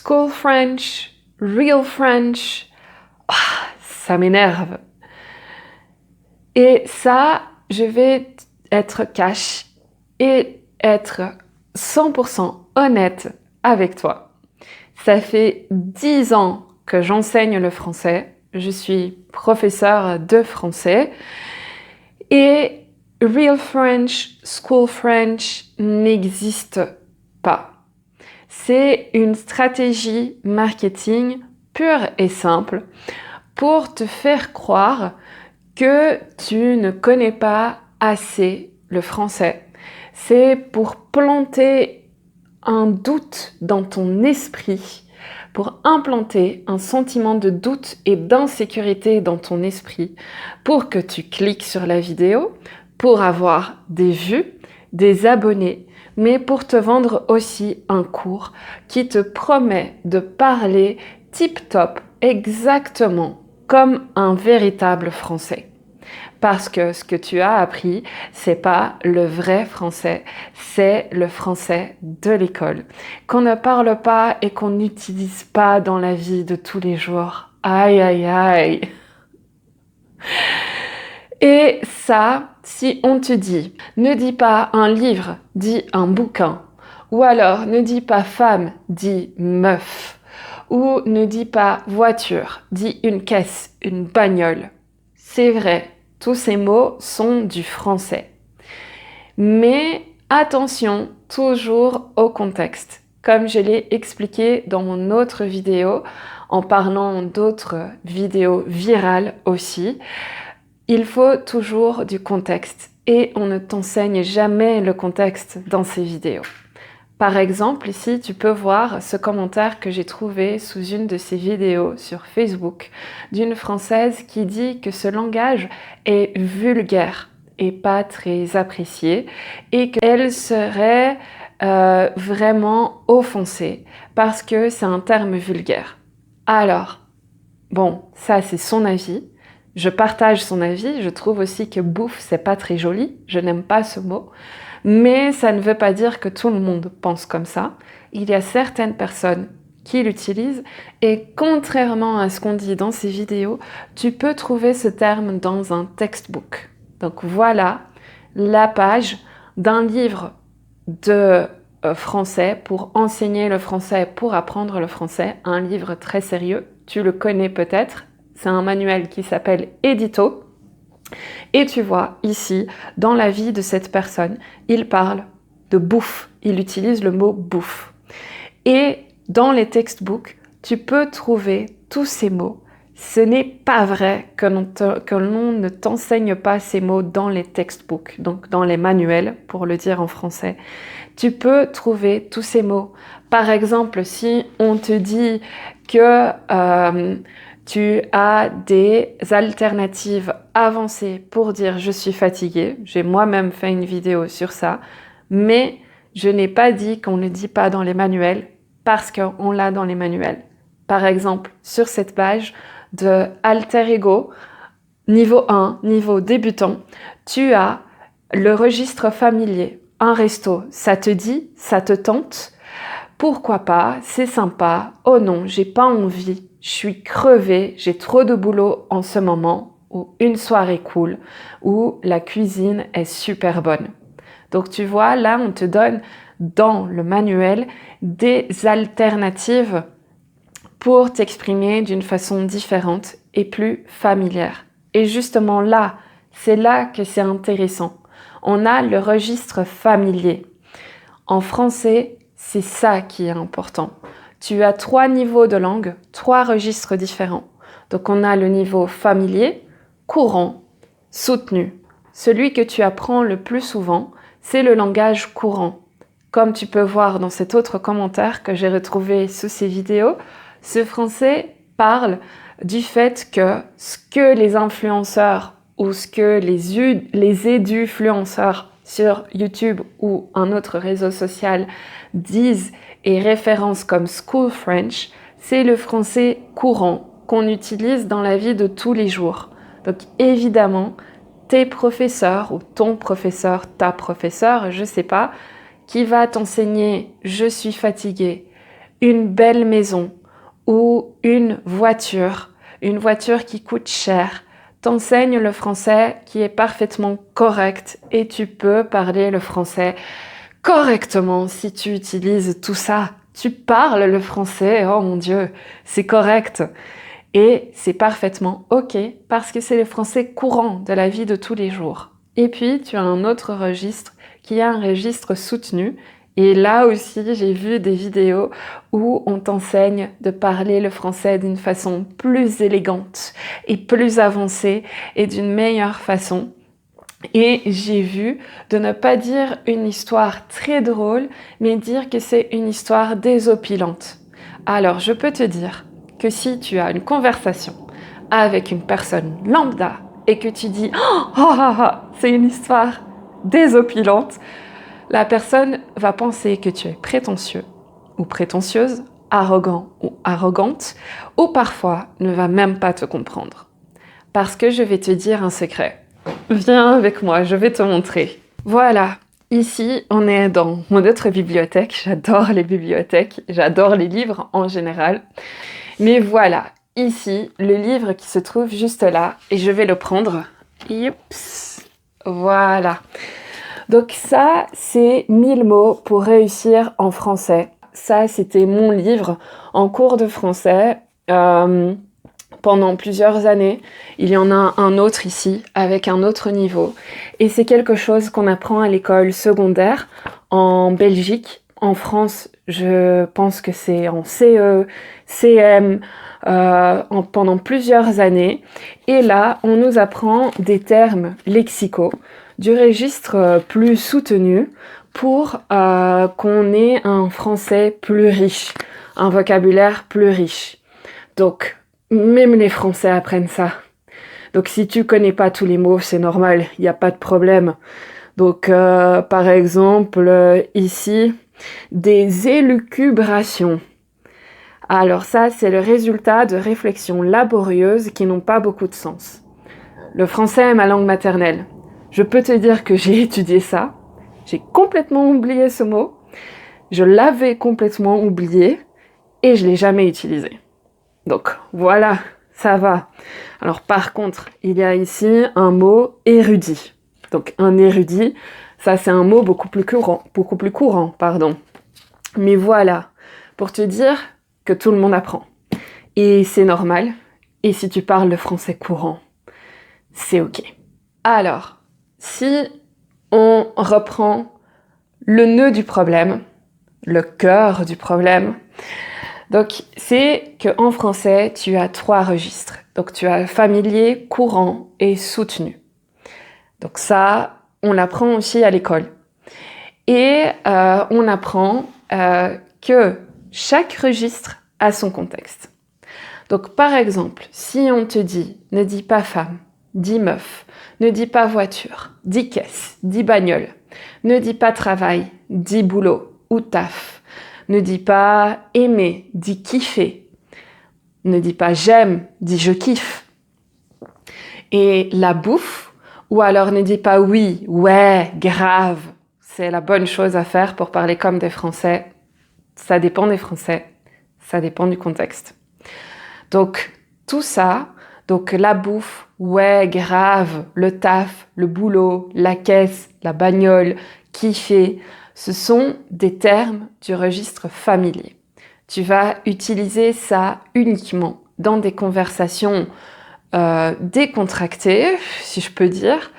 school French, real French. Ah, ça m'énerve. Et ça, je vais être cash et être 100% honnête avec toi. Ça fait 10 ans que j'enseigne le français. Je suis professeure de français. Et real French, school French n'existe pas. C'est une stratégie marketing pure et simple pour te faire croire que tu ne connais pas assez le français. C'est pour planter un doute dans ton esprit, pour implanter un sentiment de doute et d'insécurité dans ton esprit, pour que tu cliques sur la vidéo, pour avoir des vues, des abonnés, mais pour te vendre aussi un cours qui te promet de parler tip-top exactement comme un véritable français. Parce que ce que tu as appris, c'est pas le vrai français, c'est le français de l'école, qu'on ne parle pas et qu'on n'utilise pas dans la vie de tous les jours. Aïe, aïe, aïe. Et ça, si on te dit, ne dis pas un livre, dis un bouquin, ou alors ne dis pas femme, dis meuf, ou ne dis pas voiture, dis une caisse, une bagnole. C'est vrai, tous ces mots sont du français. Mais attention toujours au contexte. Comme je l'ai expliqué dans mon autre vidéo, en parlant d'autres vidéos virales aussi, il faut toujours du contexte et on ne t'enseigne jamais le contexte dans ces vidéos. Par exemple, ici, tu peux voir ce commentaire que j'ai trouvé sous une de ces vidéos sur Facebook d'une Française qui dit que ce langage est vulgaire et pas très apprécié et qu'elle serait vraiment offensée parce que c'est un terme vulgaire. Alors, bon, ça c'est son avis. Je partage son avis, je trouve aussi que bouffe, c'est pas très joli, je n'aime pas ce mot, mais ça ne veut pas dire que tout le monde pense comme ça. Il y a certaines personnes qui l'utilisent et contrairement à ce qu'on dit dans ces vidéos, tu peux trouver ce terme dans un textbook. Donc voilà la page d'un livre de français pour enseigner le français, pour apprendre le français, un livre très sérieux, tu le connais peut-être. C'est un manuel qui s'appelle Édito. Et tu vois ici, dans la vie de cette personne, il parle de bouffe. Il utilise le mot bouffe. Et dans les textbooks, tu peux trouver tous ces mots. Ce n'est pas vrai que l'on ne t'enseigne pas ces mots dans les textbooks, donc dans les manuels, pour le dire en français. Tu peux trouver tous ces mots. Par exemple, si on te dit que tu as des alternatives avancées pour dire je suis fatiguée. J'ai moi-même fait une vidéo sur ça, mais je n'ai pas dit qu'on ne le dit pas dans les manuels parce qu'on l'a dans les manuels. Par exemple, sur cette page de Alter Ego, niveau 1, niveau débutant, tu as le registre familier, un resto. Ça te dit, ça te tente? Pourquoi pas? C'est sympa. Oh non, j'ai pas envie. Je suis crevée, j'ai trop de boulot en ce moment, ou une soirée cool, ou la cuisine est super bonne. Donc tu vois, là on te donne dans le manuel des alternatives pour t'exprimer d'une façon différente et plus familière. Et justement là, c'est là que c'est intéressant. On a le registre familier. En français, c'est ça qui est important. Tu as 3 niveaux de langue, 3 registres différents. Donc on a le niveau familier, courant, soutenu. Celui que tu apprends le plus souvent, c'est le langage courant. Comme tu peux voir dans cet autre commentaire que j'ai retrouvé sous ces vidéos, ce français parle du fait que ce que les influenceurs ou ce que les édufluenceurs sur YouTube ou un autre réseau social disent et référencent comme School French, c'est le français courant qu'on utilise dans la vie de tous les jours. Donc évidemment, tes professeurs ou ton professeur, ta professeure, je sais pas, qui va t'enseigner « je suis fatiguée », une belle maison ou une voiture qui coûte cher, t'enseigne le français qui est parfaitement correct et tu peux parler le français correctement si tu utilises tout ça. Tu parles le français, oh mon Dieu, c'est correct. Et c'est parfaitement OK parce que c'est le français courant de la vie de tous les jours. Et puis, tu as un autre registre qui est un registre soutenu. Et là aussi, j'ai vu des vidéos où on t'enseigne de parler le français d'une façon plus élégante et plus avancée et d'une meilleure façon. Et j'ai vu de ne pas dire une histoire très drôle, mais dire que c'est une histoire désopilante. Alors, je peux te dire que si tu as une conversation avec une personne lambda et que tu dis « Oh, c'est une histoire désopilante », la personne va penser que tu es prétentieux ou prétentieuse, arrogant ou arrogante, ou parfois ne va même pas te comprendre. Parce que je vais te dire un secret. Viens avec moi, je vais te montrer. Voilà, ici on est dans mon autre bibliothèque. J'adore les bibliothèques, j'adore les livres en général. Mais voilà, ici, le livre qui se trouve juste là, et je vais le prendre. Youps, voilà. Donc ça, c'est 1000 mots pour réussir en français. Ça, c'était mon livre en cours de français pendant plusieurs années. Il y en a un autre ici, avec un autre niveau. Et c'est quelque chose qu'on apprend à l'école secondaire en Belgique. En France, je pense que c'est en CE, CM, pendant plusieurs années. Et là, on nous apprend des termes lexicaux du registre plus soutenu pour qu'on ait un français plus riche, un vocabulaire plus riche. Donc, même les Français apprennent ça. Donc, si tu connais pas tous les mots, c'est normal, il n'y a pas de problème. Donc, par exemple, ici, des élucubrations. Alors ça, c'est le résultat de réflexions laborieuses qui n'ont pas beaucoup de sens. Le français est ma langue maternelle. Je peux te dire que j'ai étudié ça. J'ai complètement oublié ce mot. Je l'avais complètement oublié et je l'ai jamais utilisé. Donc voilà, ça va. Alors par contre, il y a ici un mot érudit. Donc un érudit, ça c'est un mot beaucoup plus courant, pardon. Mais voilà, pour te dire que tout le monde apprend. Et c'est normal. Et si tu parles le français courant, c'est OK. Alors, si on reprend le nœud du problème, le cœur du problème, donc c'est qu'en français, tu as 3 registres. Donc tu as familier, courant et soutenu. Donc ça, on l'apprend aussi à l'école. Et on apprend que chaque registre a son contexte. Donc par exemple, si on te dit « ne dis pas femme », dis meuf, ne dis pas voiture, dis caisse, dis bagnole, ne dis pas travail, dis boulot ou taf, ne dis pas aimer, dis kiffer, ne dis pas j'aime, dis je kiffe. Et la bouffe, ou alors ne dis pas oui, ouais, grave, c'est la bonne chose à faire pour parler comme des Français. Ça dépend des Français, ça dépend du contexte. Donc tout ça, donc la bouffe, ouais, grave, le taf, le boulot, la caisse, la bagnole, kiffer, ce sont des termes du registre familier. Tu vas utiliser ça uniquement dans des conversations décontractées, si je peux dire,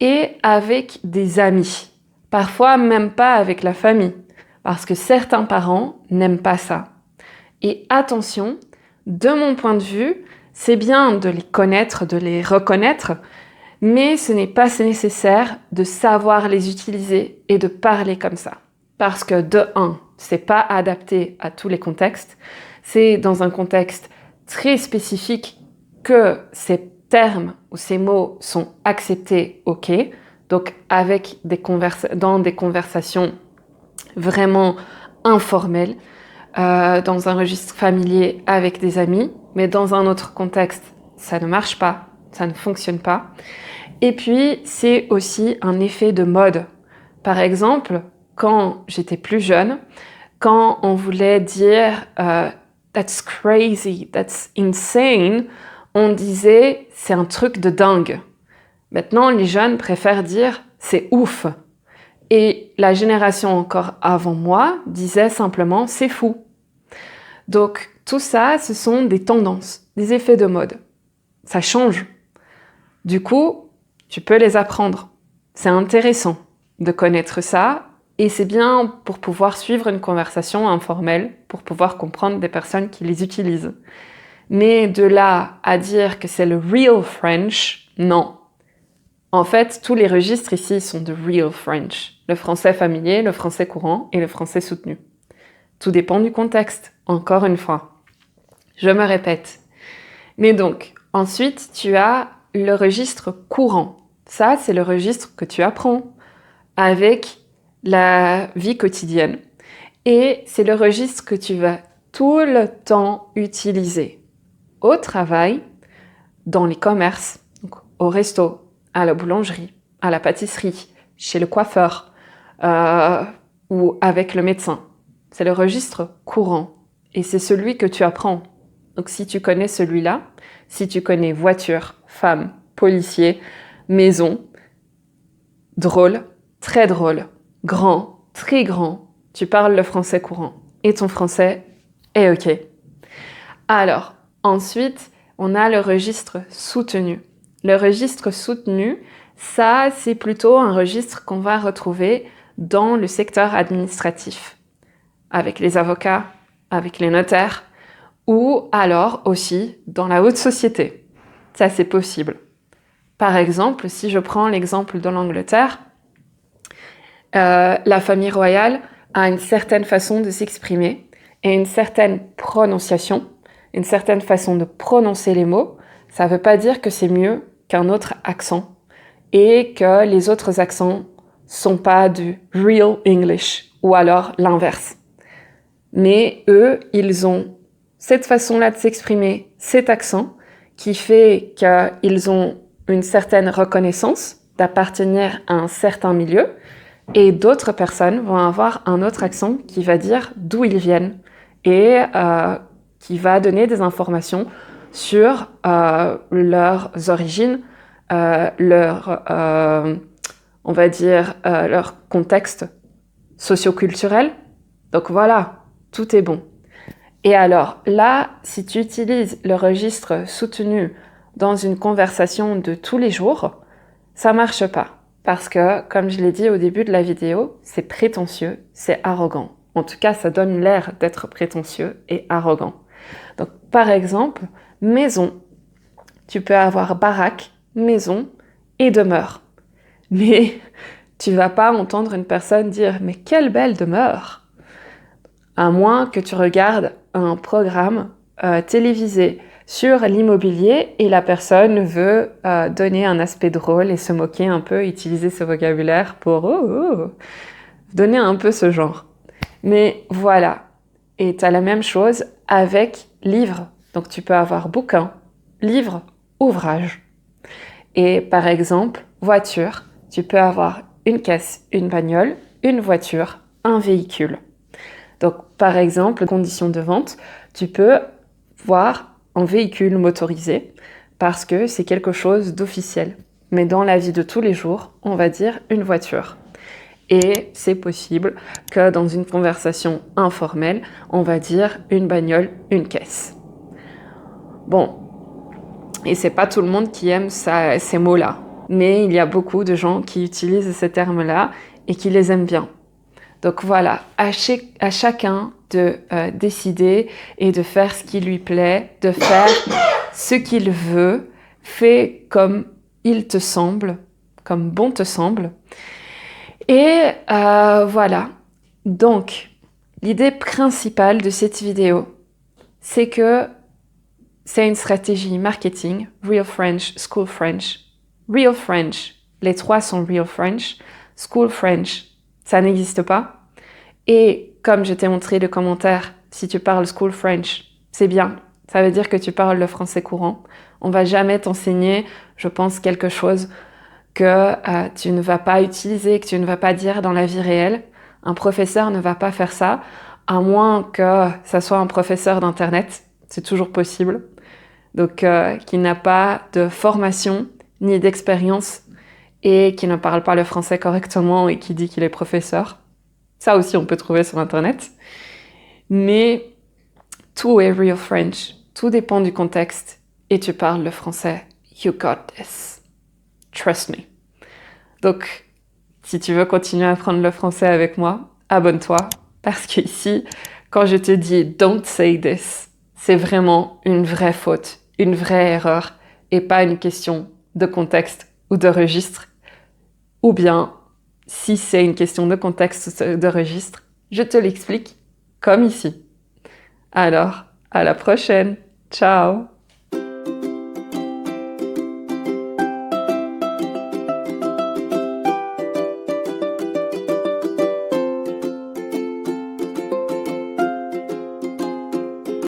et avec des amis. Parfois même pas avec la famille, parce que certains parents n'aiment pas ça. Et attention, de mon point de vue, c'est bien de les connaître, de les reconnaître, mais ce n'est pas nécessaire de savoir les utiliser et de parler comme ça. Parce que de un, c'est pas adapté à tous les contextes. C'est dans un contexte très spécifique que ces termes ou ces mots sont acceptés, ok. Donc avec dans des conversations vraiment informelles, dans un registre familier avec des amis, mais dans un autre contexte, ça ne marche pas, ça ne fonctionne pas. Et puis, c'est aussi un effet de mode. Par exemple, quand j'étais plus jeune, Quand on voulait dire that's crazy, that's insane, on disait c'est un truc de dingue. Maintenant, les jeunes préfèrent dire c'est ouf. Et la génération encore avant moi disait simplement c'est fou. Donc tout ça, ce sont des tendances, des effets de mode. Ça change. Du coup, tu peux les apprendre. C'est intéressant de connaître ça et c'est bien pour pouvoir suivre une conversation informelle, pour pouvoir comprendre des personnes qui les utilisent. Mais de là à dire que c'est le real French, non. En fait, tous les registres ici sont de real French. Le français familier, le français courant et le français soutenu. Tout dépend du contexte, encore une fois. Je me répète. Mais donc, ensuite, tu as le registre courant. Ça, c'est le registre que tu apprends avec la vie quotidienne. Et c'est le registre que tu vas tout le temps utiliser. Au travail, dans les commerces, donc au resto, à la boulangerie, à la pâtisserie, chez le coiffeur ou avec le médecin. C'est le registre courant et c'est celui que tu apprends. Donc si tu connais celui-là, si tu connais voiture, femme, policier, maison, drôle, très drôle, grand, très grand, tu parles le français courant et ton français est OK. Alors, ensuite, on a le registre soutenu. Le registre soutenu, ça, c'est plutôt un registre qu'on va retrouver dans le secteur administratif, avec les avocats, avec les notaires, ou alors aussi dans la haute société. Ça, c'est possible. Par exemple, si je prends l'exemple de l'Angleterre, la famille royale a une certaine façon de s'exprimer et une certaine prononciation, une certaine façon de prononcer les mots. Ça ne veut pas dire que c'est mieux qu'un autre accent et que les autres accents sont pas du real English ou alors l'inverse. Mais eux, ils ont cette façon-là de s'exprimer, cet accent qui fait qu'ils ont une certaine reconnaissance d'appartenir à un certain milieu et d'autres personnes vont avoir un autre accent qui va dire d'où ils viennent et qui va donner des informations sur leurs origines, leur contexte socio-culturel. Donc voilà, tout est bon. Et alors là, si tu utilises le registre soutenu dans une conversation de tous les jours, ça marche pas. Parce que, comme je l'ai dit au début de la vidéo, c'est prétentieux, c'est arrogant. En tout cas, ça donne l'air d'être prétentieux et arrogant. Donc, par exemple, maison. Tu peux avoir baraque, maison et demeure. Mais tu vas pas entendre une personne dire « Mais quelle belle demeure !» À moins que tu regardes un programme télévisé sur l'immobilier et la personne veut donner un aspect drôle et se moquer un peu, utiliser ce vocabulaire pour donner un peu ce genre. Mais voilà. Et tu as la même chose avec livre. Donc tu peux avoir bouquin, livre, ouvrage. Et par exemple, voiture, tu peux avoir une caisse, une bagnole, une voiture, un véhicule. Donc par exemple, conditions de vente, tu peux voir un véhicule motorisé parce que c'est quelque chose d'officiel. Mais dans la vie de tous les jours, on va dire une voiture. Et c'est possible que dans une conversation informelle, on va dire une bagnole, une caisse. Bon, et c'est pas tout le monde qui aime ces mots-là, mais il y a beaucoup de gens qui utilisent ces termes-là et qui les aiment bien. Donc voilà, à chacun de décider et de faire ce qui lui plaît, de faire ce qu'il veut, fais comme il te semble, comme bon te semble. Et voilà, donc l'idée principale de cette vidéo, c'est que c'est une stratégie marketing, Real French, School French. Real French, les trois sont Real French. School French, ça n'existe pas. Et comme je t'ai montré le commentaire, si tu parles School French, c'est bien. Ça veut dire que tu parles le français courant. On va jamais t'enseigner, je pense, quelque chose que tu ne vas pas utiliser, que tu ne vas pas dire dans la vie réelle. Un professeur ne va pas faire ça. à moins que ça soit un professeur d'internet, c'est toujours possible, donc qui n'a pas de formation ni d'expérience et qui ne parle pas le français correctement et qui dit qu'il est professeur. Ça aussi, on peut trouver sur internet. Mais tout est real French, tout dépend du contexte et tu parles le français. You got this. Trust me. Donc, si tu veux continuer à apprendre le français avec moi, abonne-toi parce qu'ici, quand je te dis don't say this, c'est vraiment une vraie faute, une vraie erreur et pas une question de contexte ou de registre. Ou bien, si c'est une question de contexte ou de registre, je te l'explique comme ici. Alors, à la prochaine. Ciao!